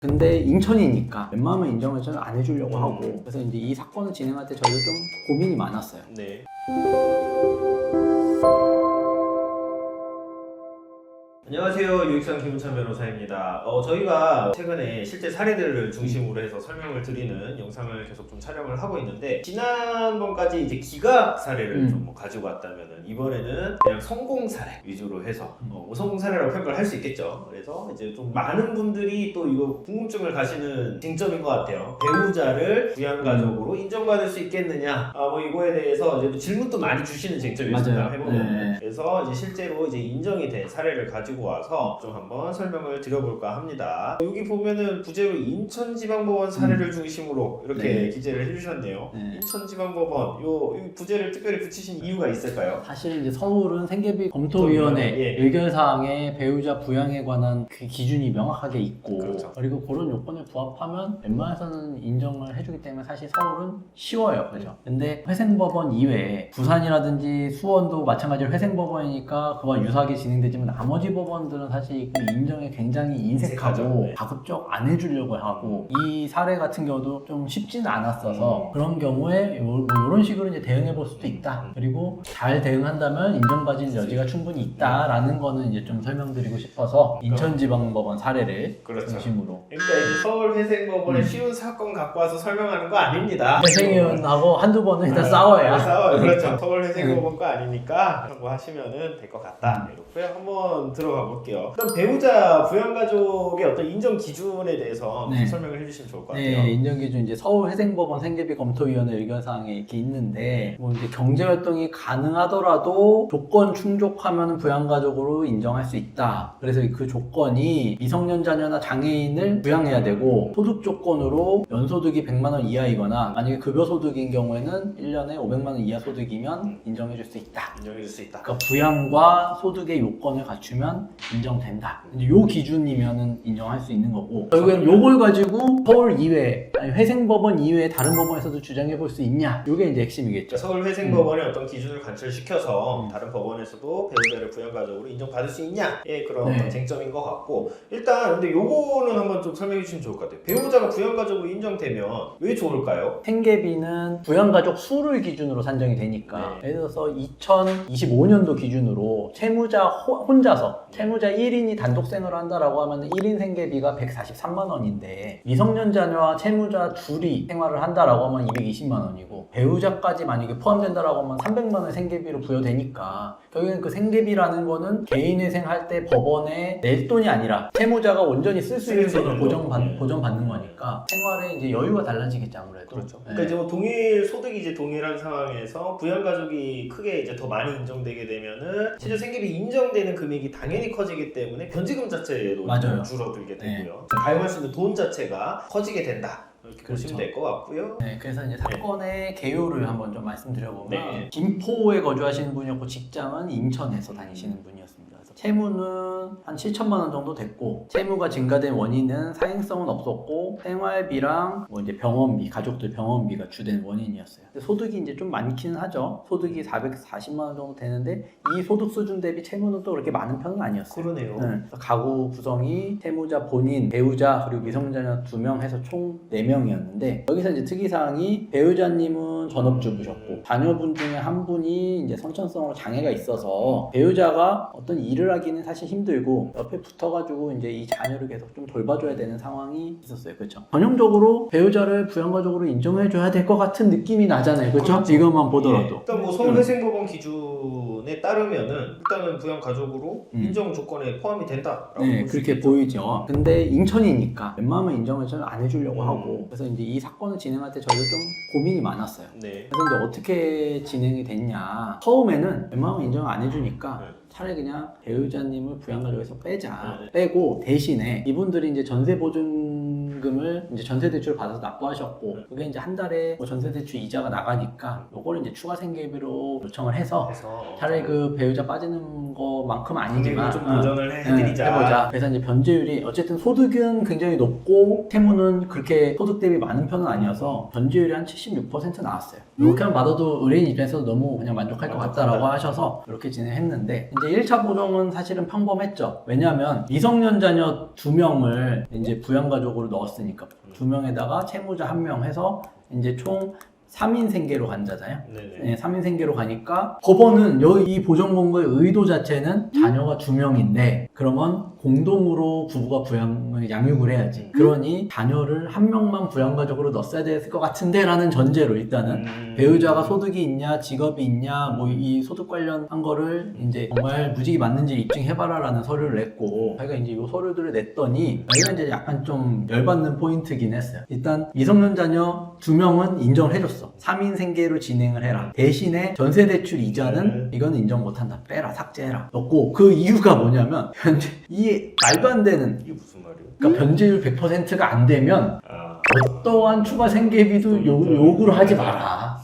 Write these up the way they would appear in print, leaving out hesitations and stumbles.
근데 인천이니까 웬만하면 인정을 저는 안 해주려고 하고, 그래서 이제 이 사건을 진행할 때 저희도 좀 고민이 많았어요. 네. 안녕하세요. 유익상 김은찬 변호사입니다. 저희가 최근에 실제 사례들을 중심으로 해서 설명을 드리는 영상을 계속 좀 촬영을 하고 있는데, 지난번까지 이제 기각 사례를 좀 가지고 왔다면은 이번에는 그냥 성공 사례 위주로 해서 성공 사례라고 평가를 할 수 있겠죠. 그래서 이제 좀 많은 분들이 또 이거 궁금증을 가시는 쟁점인 것 같아요. 배우자를 부양가족으로 인정받을 수 있겠느냐? 뭐 이거에 대해서 이제 또 질문도 많이 주시는 쟁점이었습니다. 맞아요. 해보면. 네. 그래서 이제 실제로 이제 인정이 된 사례를 가지고 와서 좀 한번 설명을 드려볼까 합니다. 여기 보면은 부제로 인천지방법원 사례를 중심으로 이렇게 네. 기재를 해주셨네요. 네. 인천지방법원 요 부제를 특별히 붙이신 이유가 있을까요? 사실 이제 서울은 생계비 검토위원회 예. 의결사항에 배우자 부양에 관한 그 기준이 명확하게 있고, 그렇죠. 그리고 그런 요건에 부합하면 웬만해서는 인정을 해주기 때문에 사실 서울은 쉬워요. 그죠? 근데 회생법원 이외에 부산이라든지 수원도 마찬가지로 회생법원이니까 그와 유사하게 진행되지만 나머지 법원들은 사실 그 인정에 굉장히 인색하고 네. 가급적 안 해주려고 하고, 이 사례 같은 경우도 좀 쉽지는 않았어서 그런 경우에 뭐 이런 식으로 이제 대응해 볼 수도 있다. 그리고 잘 대응한다면 인정받을 여지가 충분히 있다라는 거는 이제 좀 설명드리고 싶어서 인천지방법원 사례를 그렇죠. 중심으로. 그러니까 이제 서울 회생법원의 쉬운 사건 갖고 와서 설명하는 거 아닙니다. 회생위원하고 한두 번은 일단 싸워야. 싸워요. 그렇죠. 서울 회생법원 거 아니니까 참고하시면은 될 것 같다. 이렇고요. 한번 들어가 볼게요. 그럼 배우자 부양가족의 어떤 인정 기준에 대해서 네. 설명을 해주시면 좋을 것 같아요. 네, 인정기준 이제 서울회생법원 생계비 검토위원회 의견사항에 이렇게 있는데, 뭐 이제 경제활동이 가능하더라도 조건 충족하면 부양가족으로 인정할 수 있다. 그래서 그 조건이 미성년 자녀나 장애인을 부양해야 되고, 소득 조건으로 연소득이 100만 원 이하이거나 만약에 급여소득인 경우에는 1년에 500만 원 이하 소득이면 인정해줄 수 있다. 인정해줄 수 있다. 그러니까 부양과 소득의 요건을 갖추면 인정된다. 이제 요 기준이면은 인정할 수 있는 거고, 결국엔 요걸 가지고 서울 이외, 아니 회생법원 이외에 다른 법원에서도 주장해 볼 수 있냐? 요게 이제 핵심이겠죠. 서울 회생법원의 어떤 기준을 관철시켜서 다른 법원에서도 배우자를 부양가족으로 인정받을 수 있냐의 그런 네. 어떤 쟁점인 것 같고, 일단 근데 요거는 한번 좀 설명해 주시면 좋을 것 같아요. 배우자가 부양가족으로 인정되면 왜 좋을까요? 생계비는 부양가족 수를 기준으로 산정이 되니까, 네. 예를 들어서 2025년도 기준으로 채무자 혼자서 채무자 1인이 단독 생활을 한다라고 하면 1인 생계비가 143만 원인데, 미성년 자녀와 채무자 둘이 생활을 한다라고 하면 220만 원이고, 배우자까지 만약에 포함된다라고 하면 300만 원 생계비로 부여되니까, 결국엔 그 생계비라는 거는 개인회생 할 때 법원에 낼 돈이 아니라 채무자가 온전히 쓸 수 있는 돈을 보전받는 거니까 생활에 이제 여유가 달라지겠죠, 아무래도. 그렇죠. 네. 그러니까 이제 뭐 동일 소득이 이제 동일한 상황에서 부양가족이 크게 이제 더 많이 인정되게 되면은 실제 생계비 인정되는 금액이 당연히 커지기 때문에 변제금 자체도 맞아요. 줄어들게 네. 되고요. 가용할 수 있는 돈 자체가 커지게 된다. 이렇게 그렇죠. 보시면 될 것 같고요. 네, 그래서 이제 사건의 개요를 한번 좀 말씀드려보면, 네. 김포에 거주하시는 분이었고 직장은 인천에서 다니시는 분이었습니다. 그래서 채무는 한 7천만 원 정도 됐고, 채무가 증가된 원인은 사행성은 없었고 생활비랑 뭐 이제 병원비, 가족들 병원비가 주된 원인이었어요. 근데 소득이 이제 좀 많기는 하죠. 소득이 440만 원 정도 되는데 이 소득 수준 대비 채무는 또 그렇게 많은 편은 아니었어요. 그러네요. 네, 그래서 가구 구성이 채무자 본인, 배우자 그리고 미성년자 2명 해서 총 4명이었는데, 여기서 이제 특이사항이 배우자님은 전업주부셨고 자녀분 중에 한 분이 이제 선천성으로 장애가 있어서 배우자가 어떤 일을 하기는 사실 힘들고 옆에 붙어가지고 이제 이 자녀를 계속 좀 돌봐줘야 되는 상황이 있었어요. 그렇죠? 전형적으로 배우자를 부양가족으로 인정해줘야 될 것 같은 느낌이 나잖아요. 그렇죠? 그렇죠. 이것만 보더라도. 일단 뭐 서울회생법원 기준에 따르면은 일단은 부양가족으로 인정 조건에 포함이 된다라고 네, 볼수 그렇게 있겠죠. 보이죠. 근데 인천이니까 웬만하면 인정을 저는 안 해주려고 하고, 그래서 이제 이 사건을 진행할 때 저희도 좀 고민이 많았어요. 네. 그래서 이제 어떻게 진행이 됐냐. 처음에는 웬만하면 인정을 안 해주니까 차라리 그냥 배우자님을 부양가족에서 빼자. 네. 빼고 대신에 이분들이 이제 전세보증 금을 이제 전세대출 받아서 납부하셨고 그게 이제 한 달에 뭐 전세대출 이자가 나가니까 요거를 이제 추가 생계비로 요청을 해서 차라리 그 배우자 빠지는 것만큼 아니지만 좀 보전을 해드리자. 해보자. 그래서 이제 변제율이 어쨌든 소득은 굉장히 높고 채무는 그렇게 소득 대비 많은 편은 아니어서 변제율이 한 76% 나왔어요. 이렇게만 받아도 의뢰인 입장에서 너무 그냥 만족할 것 같다라고 하셔서 이렇게 진행했는데 이제 1차 보정은 사실은 평범했죠. 왜냐하면 미성년 자녀 2명을 이제 부양가족으로 넣었으니까 2명에다가 채무자 1명 해서 이제 총 3인 생계로 간다잖아요. 네, 3인 생계로 가니까 법원은 이 보정권고의 의도 자체는 자녀가 2명인데 그러면 공동으로 부부가 양육을 해야지. 그러니 자녀를 1명만 부양가족으로 넣었어야 됐을 것 같은데 라는 전제로 일단은 배우자가 소득이 있냐 직업이 있냐 뭐 이 소득 관련한 거를 이제 정말 무직이 맞는지 입증해봐라 라는 서류를 냈고 저희가 이제 이 서류들을 냈더니 저희가 이제 약간 좀 열받는 포인트긴 했어요. 일단 미성년 자녀 2명은 인정을 해줬어. 3인 생계로 진행을 해라. 대신에 전세대출 이자는 이거는 인정 못한다. 빼라, 삭제해라. 넣고 그 이유가 뭐냐면 현재 이게 말도 안 되는 이게 무슨 말이에요? 그러니까 변제율 100%가 안 되면 어떠한 추가 생계비도 요구를 하지 마라.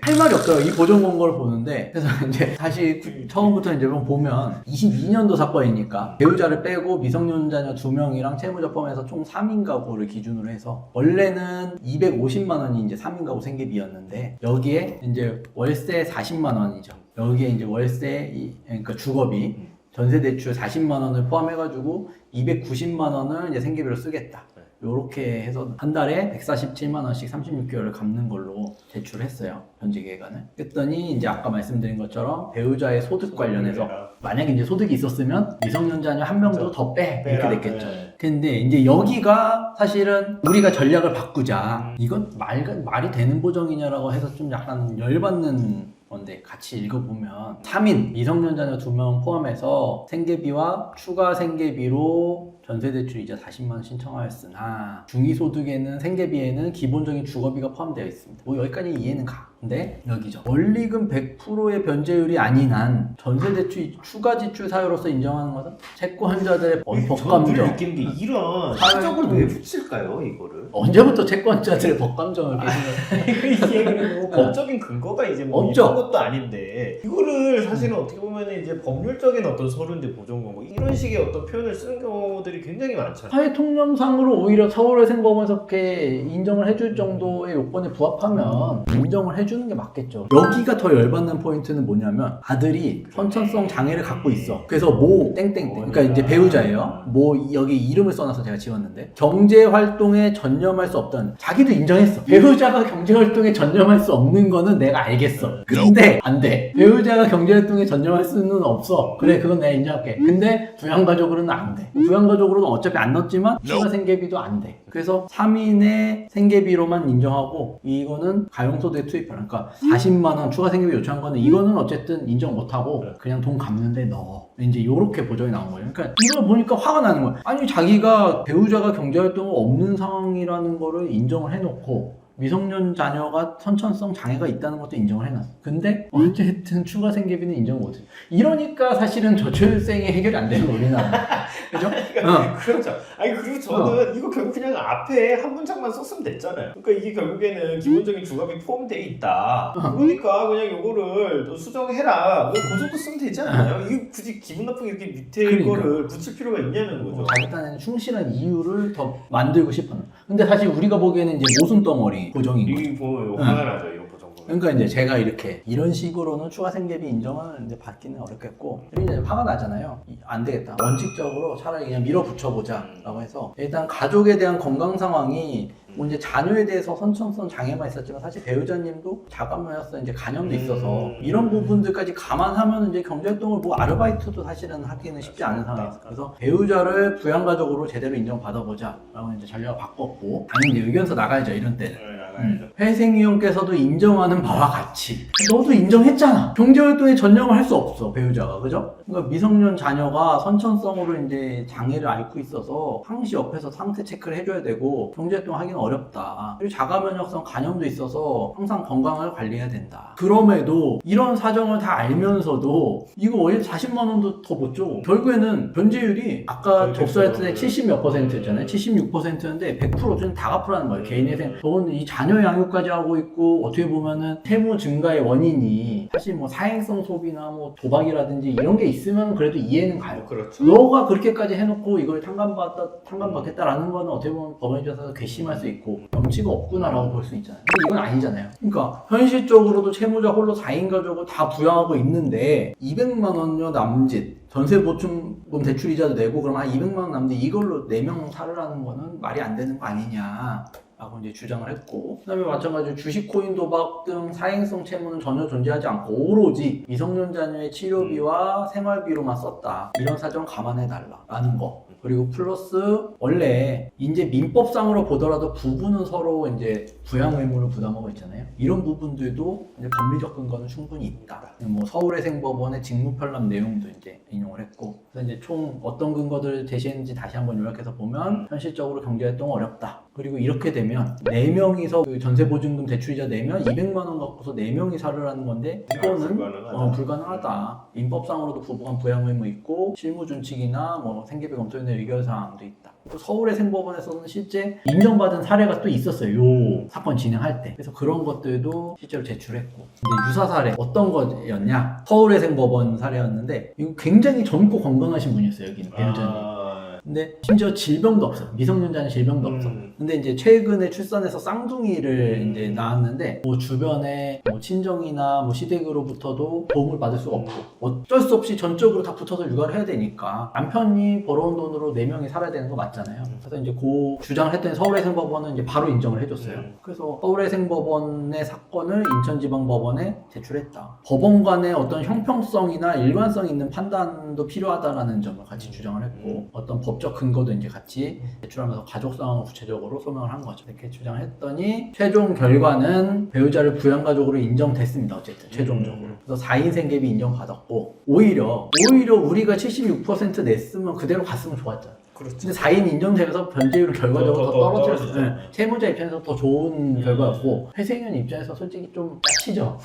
할 말이 없어요. 이 보정 권고를 보는데 그래서 이제 다시 처음부터 이제 보면 22년도 사건이니까 배우자를 빼고 미성년 자녀 2명이랑 채무자 포함해서 총 3인 가구를 기준으로 해서 원래는 250만 원이 이제 3인 가구 생계비였는데 여기에 이제 월세 40만 원이죠. 여기에 이제 월세 그러니까 주거비 전세대출 40만 원을 포함해가지고 290만 원을 이제 생계비로 쓰겠다. 요렇게 해서 한 달에 147만 원씩 36개월을 갚는 걸로 제출했어요. 변제기간을. 그랬더니 이제 아까 말씀드린 것처럼 배우자의 소득 관련해서 만약에 이제 소득이 있었으면 미성년 자녀 1명도 더 빼 이렇게 됐겠죠. 근데 이제 여기가 사실은 우리가 전략을 바꾸자. 이건 말이 되는 보정이냐라고 해서 좀 약간 열받는 건데 같이 읽어보면 3인 미성년 자녀 2명 포함해서 생계비와 추가 생계비로 전세대출 이자 40만 원 신청하였으나 중위소득에는 생계비에는 기본적인 주거비가 포함되어 있습니다. 뭐 여기까지 이해는 가. 근데 여기죠. 원리금 100%의 변제율이 아닌 한 전세대출 추가 지출 사유로서 인정하는 것은 채권자들의 법감정. 저는 느낀 게 이런 사적으로 왜 붙일까요 이거를? 언제부터 채권자들의 법감정을 이게 그리고 법적인 근거가 이제 뭐 없죠. 이런 것도 아닌데 이거를 사실은 어떻게 보면 이제 법률적인 어떤 서류인데 보정권고 이런 식의 어떤 표현을 쓰는 경우들이 굉장히 많잖아요. 사회 통념상으로 오히려 서울외생법원에서 그렇게 인정을 해줄 정도의 요건에 부합하면 인정을 해주는 게 맞겠죠. 여기가 더 열받는 포인트는 뭐냐면 아들이 선천성 장애를 갖고 있어. 그래서 모 땡땡땡 그러니까 이제 배우자예요. 뭐 여기 이름을 써놔서 제가 지웠는데 경제활동에 전념할 수 없다는 자기도 인정했어. 배우자가 경제활동에 전념할 수 없는 거는 내가 알겠어. 근데 안 돼. 배우자가 경제활동에 전념할 수는 없어. 그래 그건 내가 인정할게. 근데 부양가족으로는 안 돼. 부양가족으로는 어차피 안 넣었지만 추가 생계비도 안 돼. 그래서 3인의 생계비로만 인정하고 이거는 가용소득에 투입하라. 그러니까 40만 원 추가 생계비 요청한 거는 이거는 어쨌든 인정 못하고 그냥 돈 갚는데 넣어. 이제 요렇게 보정이 나온 거예요. 그러니까 이걸 보니까 화가 나는 거예요. 아니 자기가 배우자가 경제활동이 없는 상황이라는 거를 인정을 해놓고 미성년 자녀가 선천성 장애가 있다는 것도 인정을 해놨어. 근데 어쨌든 추가 생계비는 인정을 못해. 이러니까 사실은 저출생이 해결이 안 되는 거 우리나라. 그죠? 그렇죠. 아니 그리고 저는 이거 결국 그냥 앞에 한 문장만 썼으면 됐잖아요. 그러니까 이게 결국에는 기본적인 주거비 포함되어 있다. 그러니까 그냥 요거를 너 수정해라. 그 정도 쓰면 되지 않나요? 이게 굳이 기분 나쁘게 이렇게 밑에 그러니까. 거를 붙일 필요가 있냐는 거죠. 자기 딴에는 충실한 이유를 더 만들고 싶어요. 근데 사실 우리가 보기에는 이제 모순덩어리 보정인 거죠. 이게 뭐 화가 나죠 이런 보정. 그러니까 이제 제가 이렇게 이런 식으로는 추가 생계비 인정을 이제 받기는 어렵겠고 이제 화가 나잖아요. 안 되겠다. 원칙적으로 차라리 그냥 밀어붙여보자라고 해서 일단 가족에 대한 건강 상황이 뭐 이제 자녀에 대해서 선천성 장애만 있었지만 사실 배우자님도 자가면서 이제 간염도 있어서 이런 부분들까지 감안하면 이제 경제활동을 뭐 아르바이트도 사실은 하기는 쉽지 않은 상황이었어요. 그래서 배우자를 부양가족으로 제대로 인정받아보자라고 이제 전략을 바꿨고 당연히 이제 의견서 나가야죠 이런 때는. 회생위원께서도 인정하는 바와 같이 너도 인정했잖아. 경제활동에 전념을 할 수 없어 배우자가 그죠? 그러니까 미성년 자녀가 선천성으로 이제 장애를 앓고 있어서 항시 옆에서 상태 체크를 해줘야 되고 경제활동 하기는 어렵다. 그리고 자가 면역성 간염도 있어서 항상 건강을 관리해야 된다. 그럼에도 이런 사정을 다 알면서도 이거 원래 40만 원도 더 못 줘. 결국에는 변제율이 아까 접수했을 때 70 몇 %였잖아요. 76%였는데 100%는 다 갚으라는 거예요. 개인의 저는 이 자녀 양육까지 하고 있고 어떻게 보면은 세무 증가의 원인이 사실 뭐 사행성 소비나 뭐 도박이라든지 이런 게 있으면 그래도 이해는 가요. 그렇죠. 너가 그렇게까지 해놓고 이걸 탕감받겠다라는 거는 어떻게 보면 법원 입장에서 괘씸할 수 있고 염치가 없구나라고 볼 수 있잖아요. 근데 이건 아니잖아요. 그러니까 현실적으로도 채무자 홀로 4인 가족을 다 부양하고 있는데 200만 원요 남짓 전세 보충금 대출이자도 내고 그러면 한 200만 원 남는데 이걸로 4명 살으라는 거는 말이 안 되는 거 아니냐 라고 이제 주장을 했고, 그 다음에 마찬가지로 주식, 코인, 도박 등 사행성 채무는 전혀 존재하지 않고 오로지 미성년 자녀의 치료비와 생활비로만 썼다. 이런 사정 감안해달라 라는 거. 그리고 플러스 원래 이제 민법상으로 보더라도 부부는 서로 이제 부양 의무를 부담하고 있잖아요. 이런 부분들도 이제 법리적 근거는 충분히 있다. 뭐 서울회생법원의 직무편람 내용도 이제 인용을 했고, 그래서 이제 총 어떤 근거들을 제시했는지 다시 한번 요약해서 보면 현실적으로 경제활동 어렵다. 그리고 이렇게 되면 4명이서 그 전세보증금 대출이자 내면 200만 원 갖고서 4명이 살으라는 건데 이거는 불가능하다. 민법상으로도 부부간 부양 의무 있고 실무준칙이나 뭐 생계비 검토위원회 의결사항도 있다. 또 서울회생법원에서는 실제 인정받은 사례가 또 있었어요. 요 사건 진행할 때. 그래서 그런 것들도 실제로 제출했고. 근데 유사 사례 어떤 거였냐? 서울회생법원 사례였는데 이거 굉장히 젊고 건강하신 분이었어요. 여기는 배우자님. 근데 심지어 질병도 없어. 미성년자는 질병도 없어. 근데 이제 최근에 출산해서 쌍둥이를 이제 낳았는데 뭐 주변에 뭐 친정이나 뭐 시댁으로부터도 도움을 받을 수가 없고 어쩔 수 없이 전적으로 다 붙어서 육아를 해야 되니까 남편이 벌어온 돈으로 4명이 살아야 되는 거 맞잖아요. 그래서 이제 그 주장을 했더니 서울회생법원은 이제 바로 인정을 해줬어요. 그래서 서울회생법원의 사건을 인천지방법원에 제출했다. 법원 간의 어떤 형평성이나 일관성 있는 판단도 필요하다라는 점을 같이 주장을 했고 어떤 법적 근거도 이제 같이 제출하면서 가족 상황을 구체적으로 소명을 한 거죠. 이렇게 주장을 했더니 최종 결과는 배우자를 부양가족으로 인정됐습니다. 어쨌든 최종적으로. 그래서 4인 생계비 인정받았고 오히려 우리가 76% 냈으면 그대로 갔으면 좋았잖아요. 그렇죠. 근데 4인 인정되면서 변제율은 결과적으로 더 떨어졌어요. 네. 채무자 입장에서 더 좋은 결과였고 회생연 입장에서 솔직히 좀 짜치죠.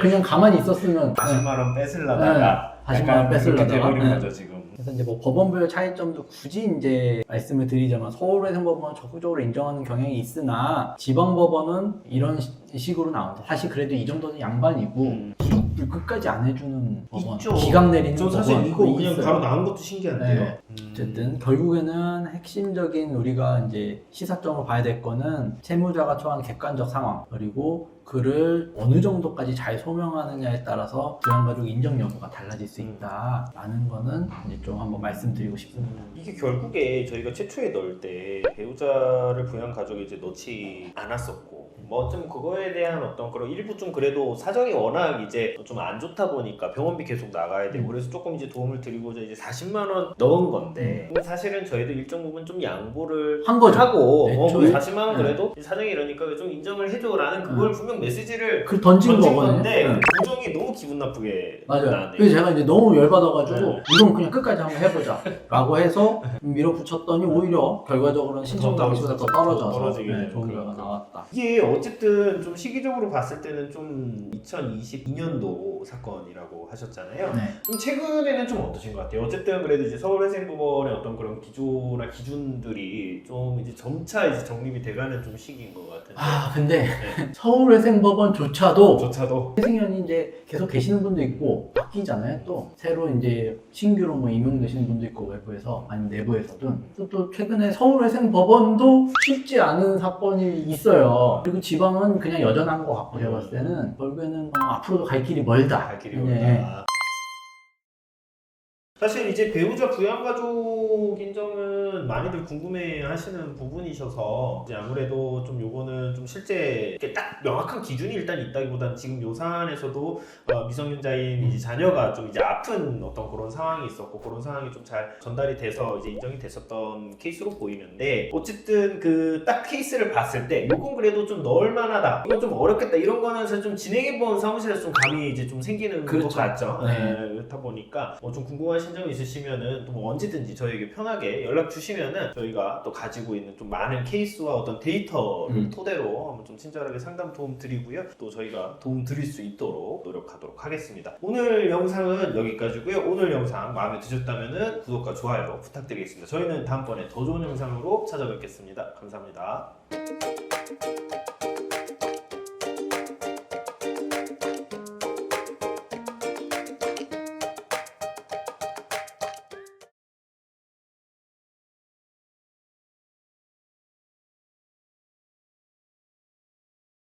그냥 가만히 있었으면 40만 원 뺏으려다가 40만 원 뺏으려다가 돼버린 거죠 지금. 그래서 이제 뭐 법원별 차이점도 굳이 이제 말씀을 드리자면 서울회생법원은 적극적으로 인정하는 경향이 있으나 지방법원은 이런 식으로 나온다. 사실 그래도 이 정도는 양반이고 기록불 끝까지 안 해주는 법원, 있죠. 기각 내리는 저 법원 사실 이거 그냥 있어요. 바로 나온 것도 신기한데요. 네. 어쨌든 결국에는 핵심적인 우리가 이제 시사점으로 봐야 될 거는 채무자가 처한 객관적 상황 그리고 그를 어느 정도까지 잘 소명하느냐에 따라서 부양가족 인정 여부가 달라질 수 있다라는 거는 이제 좀 한번 말씀드리고 싶습니다. 이게 결국에 저희가 최초에 넣을 때 배우자를 부양 가족에 이제 넣지 않았었고 뭐 좀 그거에 대한 어떤 그런 일부 좀 그래도 사정이 워낙 이제 좀 안 좋다 보니까 병원비 계속 나가야 되고 그래서 조금 이제 도움을 드리고자 이제 40만 원 넣은 건데 근데 사실은 저희도 일정 부분 좀 양보를 한 거죠. 하고 네, 40만 원 그래도 사정이 이러니까 좀 인정을 해줘라는 그걸 분명 메시지를 그 던진 거거든요. 건데 네. 부정이 너무 기분 나쁘게 맞아요. 나네요. 그래서 제가 이제 너무 열받아가지고 네. 이건 그냥 끝까지 한번 해보자 라고 해서 밀어붙였더니 오히려 결과적으로는 신청 당시보다 더 떨어져서 떨어지게 되는 좋은 그런 결과가 나왔다. 이게 어쨌든 좀 시기적으로 봤을 때는 좀 2022년도 사건이라고 하셨잖아요. 네. 좀 최근에는 좀 어떠신 것 같아요? 어쨌든 그래도 이제 서울회생법원의 어떤 그런 기조나 기준들이 좀 이제 점차 이제 정립이 돼가는 좀 시기인 것 같은데. 아 근데 네. 서울회생법원조차도 조차도 회생연이 이제 계속 계시는 분도 있고 바뀌잖아요. 또 새로 이제 신규로 뭐 임용되시는 분도 있고 외부에서 아니면 내부에서든 또 최근에 서울회생법원도 쉽지 않은 사건이 있어요. 그리고 지방은 그냥 여전한 것 같고 제가 봤을 때는 결국에는 앞으로도 갈 길이 멀다. 갈 길이 네. 멀다. 사실 이제 배우자 부양가족 인정은 많이들 궁금해하시는 부분이셔서 이제 아무래도 좀 요거는 좀 실제 이렇게 딱 명확한 기준이 일단 있다기보다는 지금 요 사안에서도 미성년자인 이제 자녀가 좀 이제 아픈 어떤 그런 상황이 있었고 그런 상황이 좀 잘 전달이 돼서 이제 인정이 됐었던 케이스로 보이는데 어쨌든 그 딱 케이스를 봤을 때 요건 그래도 좀 넣을 만하다 이건 좀 어렵겠다 이런 거는 사실 좀 진행해본 사무실에서 좀 감이 이제 좀 생기는 그렇죠. 것 같죠. 네. 그렇다 보니까 좀 궁금하신 점이 있으시면은 또 뭐 언제든지 저에게 편하게 연락 주시면 주시면은 저희가 또 가지고 있는 좀 많은 케이스와 어떤 데이터를 토대로 한번 좀 친절하게 상담 도움 드리고요. 또 저희가 도움 드릴 수 있도록 노력하도록 하겠습니다. 오늘 영상은 여기까지고요. 오늘 영상 마음에 드셨다면은 구독과 좋아요 부탁드리겠습니다. 저희는 다음번에 더 좋은 영상으로 찾아뵙겠습니다. 감사합니다.